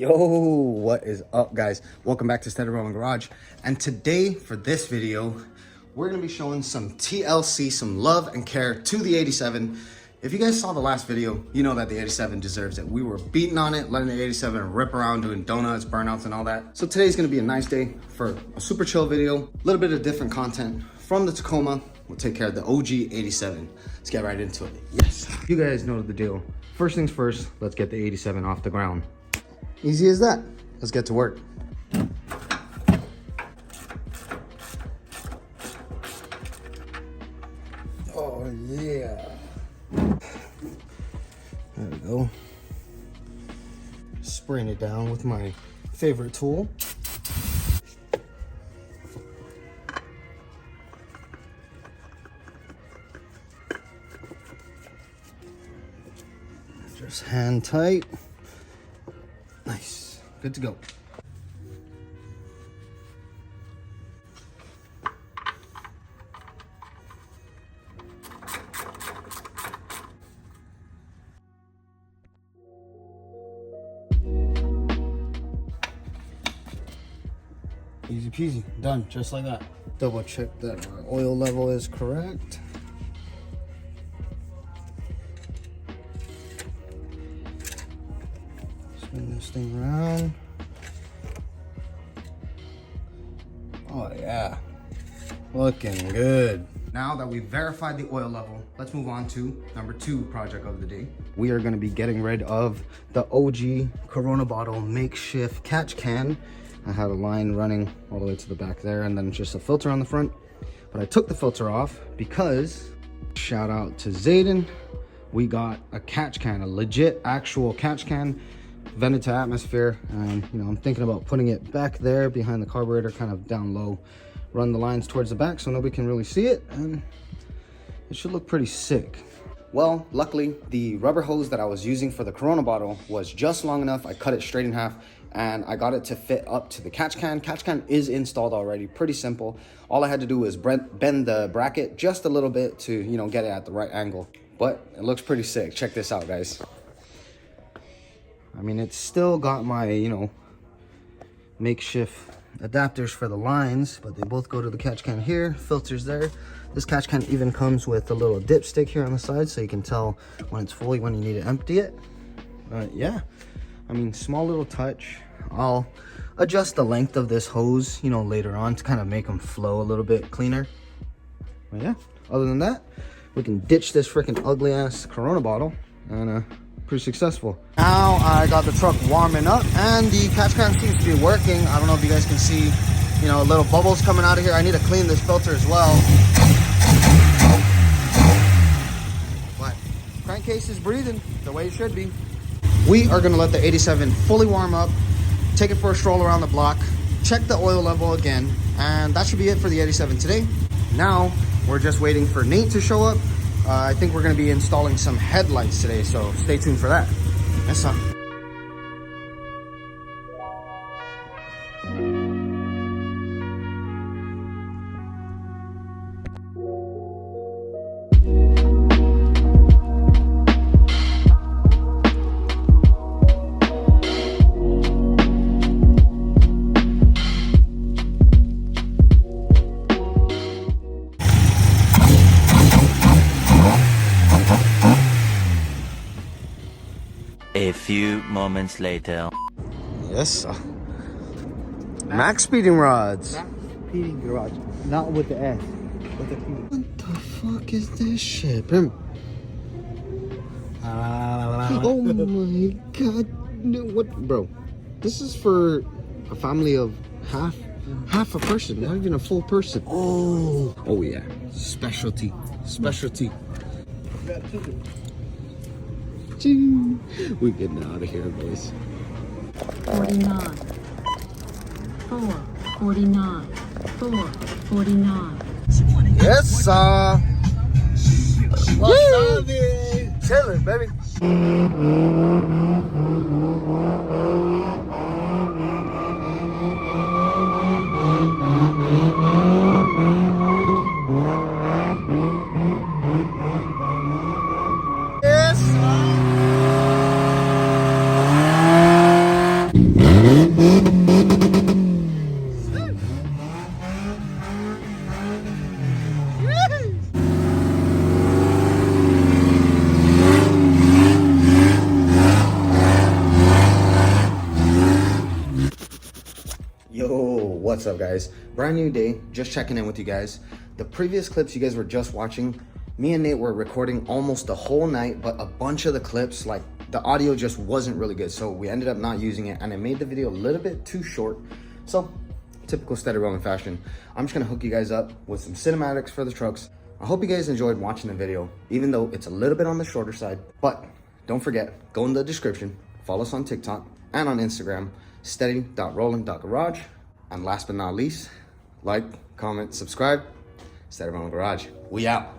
Yo, what is up, guys? Welcome back to SteadyRollin'Garage. And today, for this video, we're going to be showing some TLC, some love and care to the 87. If you guys saw the last video, you know that the 87 deserves it. We were beating on it, letting the 87 rip around, doing donuts, burnouts, and all that. So today's going to be a nice day for a super chill video. A little bit of different content from the Tacoma. We'll take care of the OG 87. Let's get right into it. Yes. You guys know the deal. First things first, let's get the 87 off the ground. Easy as that. Let's get to work. Oh yeah. There we go. Spraying it down with my favorite tool. Just hand tight. Nice, good to go. Easy peasy, done, just like that. Double check that our oil level is correct. Spin this thing around. Oh yeah, looking good. Now that we've verified the oil level, let's move on to number 2 project of the day. We are going to be getting rid of the OG Corona bottle makeshift catch can. I had a line running all the way to the back there and then just a filter on the front. But I took the filter off because, shout out to Zayden, we got a catch can, a legit actual catch can, vented to atmosphere. And you know, I'm thinking about putting it back there behind the carburetor, kind of down low, run the lines towards the back so nobody can really see it, and it should look pretty sick. Well, luckily the rubber hose that I was using for the Corona bottle was just long enough. I cut it straight in half and I got it to fit up to the catch can. Catch can is installed already, pretty simple. All I had to do was bend the bracket just a little bit to, you know, get it at the right angle. But it looks pretty sick. Check this out, guys. I mean, it's still got my, you know, makeshift adapters for the lines, but they both go to the catch can here, filters there. This catch can even comes with a little dipstick here on the side so you can tell when it's full, when you need to empty it. Yeah, I mean, small little touch. I'll adjust the length of this hose, you know, later on to kind of make them flow a little bit cleaner. But yeah, other than that, we can ditch this freaking ugly ass Corona bottle, and pretty successful. Now I got the truck warming up and the catch can seems to be working. I don't know if you guys can see, you know, little bubbles coming out of here. I need to clean this filter as well. But crankcase is breathing the way it should be. We are gonna let the 87 fully warm up, take it for a stroll around the block, check the oil level again, and that should be it for the 87 today. Now we're just waiting for Nate to show up. I think we're going to be installing some headlights today, so stay tuned for that. That's up. A few moments later. Yes. Max speeding rods. Max speeding garage. Not with the S. With the P. What the fuck is this shit? Oh my god. No, what, bro? This is for a family of half a person, not even a full person. Oh yeah. Specialty. We getting out of here, boys. 49. 449. 449. Yes, sir. What's up, man? Chilling, baby. What's up, guys? Brand new day, just checking in with you guys. The previous clips you guys were just watching, me and Nate were recording almost the whole night, but a bunch of the clips, like the audio just wasn't really good, so we ended up not using it, and it made the video a little bit too short. So, typical steady rolling fashion, I'm just gonna hook you guys up with some cinematics for the trucks. I hope you guys enjoyed watching the video, even though it's a little bit on the shorter side. But don't forget, go in the description, follow us on TikTok and on Instagram, steady.rolling.garage. And last but not least, like, comment, subscribe. SteadyRollin'Garage. We out.